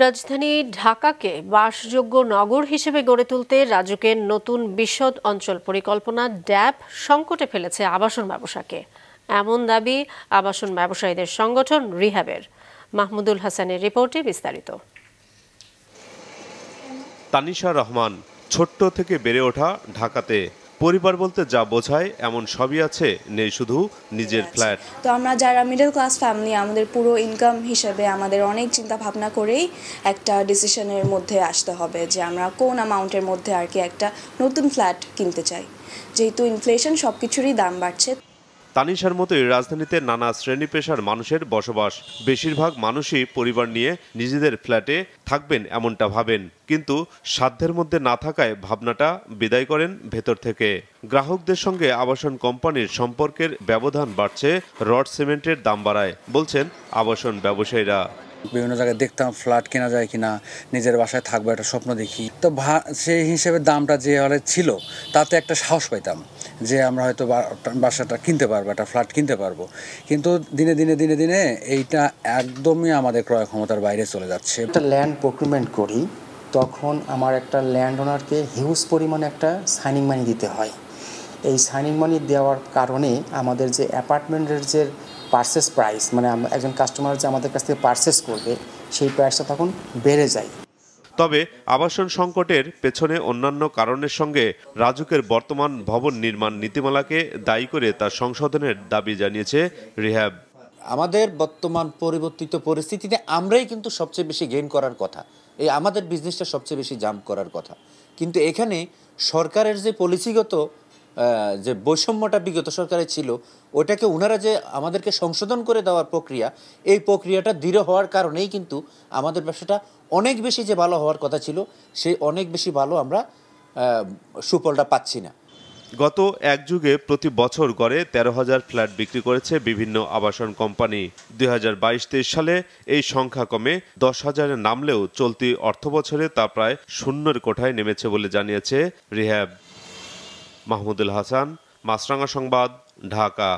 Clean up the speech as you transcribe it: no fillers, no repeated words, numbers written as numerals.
রাজধানী ঢাকাকে বাসযোগ্য নগর হিসেবে গড়ে তুলতে রাজুকের নতুন বিশদ অঞ্চল পরিকল্পনা ড্যাব সংকটে ফেলেছে আবাসন ব্যবসাকে। এমন দাবি আবাসন ব্যবসায়ীদের সংগঠন রিহ্যাবের। মাহমুদুল হাসানের রিপোর্টে বিস্তারিত। তানিশা রহমান ছোট্ট থেকে বেড়ে ওঠা ঢাকাতে। পরিবার বলতে যা বোঝায় এমন সবই আছে, নেই শুধু নিজের ফ্ল্যাট। তো আমরা যারা মিডল ক্লাস ফ্যামিলি, আমাদের পুরো ইনকাম হিসেবে আমাদের অনেক চিন্তা ভাবনা করেই একটা ডিসিশনের মধ্যে আসতে হবে যে আমরা কোন অ্যামাউন্টের মধ্যে আর কি একটা নতুন ফ্ল্যাট কিনতে চাই, যেহেতু ইনফ্লেশন সব কিছুরই দাম বাড়ছে। তানিশার মতোই রাজধানীতে নানা শ্রেণী পেশার মানুষের বসবাস। বেশিরভাগ মানুষই পরিবার নিয়ে নিজেদের ফ্ল্যাটে থাকবেন এমনটা ভাবেন, কিন্তু সাধ্যের মধ্যে না থাকায় ভাবনাটা বিদায় করেন ভেতর থেকে। গ্রাহকদের সঙ্গে আবাসন কোম্পানির সম্পর্কের ব্যবধান বাড়ছে, রড সিমেন্টের দাম বাড়ায়, বলছেন আবাসন ব্যবসায়ীরা। বিভিন্ন জায়গায় দেখতাম ফ্ল্যাট কেনা যায় কিনা, নিজের বাসায় থাকবো একটা স্বপ্ন দেখি। তো সেই হিসেবে দামটা যে হলে ছিল তাতে একটা সাহস পাইতাম যে আমরা হয়তো বাসাটা কিনতে পারবো, একটা ফ্ল্যাট কিনতে পারবো। কিন্তু দিনে দিনে দিনে দিনে এইটা একদমই আমাদের ক্রয় ক্ষমতার বাইরে চলে যাচ্ছে। একটা ল্যান্ড প্রকিউরমেন্ট করি, তখন আমার একটা ল্যান্ড ওনারকে হিউজ পরিমাণে একটা সাইনিং মানি দিতে হয়। এই সাইনিং মানি দেওয়ার কারণে আমাদের যে অ্যাপার্টমেন্টের যে পারচেস প্রাইস, মানে একজন কাস্টমার যে আমাদের কাছ থেকে পারচেস করবে, সেই প্রাইসটা তখন বেড়ে যায়। তবে আবাসন সংকটের পেছনে অন্যান্য কারণের সঙ্গে রাজুকের বর্তমান ভবন নির্মাণ নীতিমালাকে দায়ী করে তার সংশোধনের দাবি জানিয়েছে রিহ্যাব। আমাদের বর্তমান পরিবর্তিত পরিস্থিতিতে আমরাই কিন্তু সবচেয়ে বেশি গেইন করার কথা, এই আমাদের বিজনেসটা সবচেয়ে বেশি জাম্প করার কথা। কিন্তু এখানে সরকারের যে পলিসিগত যে বৈষম্যটা বিগত সরকারের ছিল, ওটাকে ওনারা যে আমাদেরকে সংশোধন করে দেওয়ার প্রক্রিয়া, এই প্রক্রিয়াটা দৃঢ় হওয়ার কারণেই কিন্তু আমাদের ব্যবসাটা অনেক বেশি যে ভালো হওয়ার কথা ছিল, সেই অনেক বেশি ভালো আমরা সুফলটা পাচ্ছি না। গত এক যুগে প্রতি বছর গড়ে 13,000 ফ্ল্যাট বিক্রি করেছে বিভিন্ন আবাসন কোম্পানি। 2022-23 সালে এই সংখ্যা কমে 10,000-এ নামলেও চলতি অর্থবছরে তা প্রায় শূন্যের কোঠায় নেমেছে বলে জানিয়েছে রিহ্যাব। মাহমুদুল হাসান, মাছরাঙা সংবাদ, ঢাকা।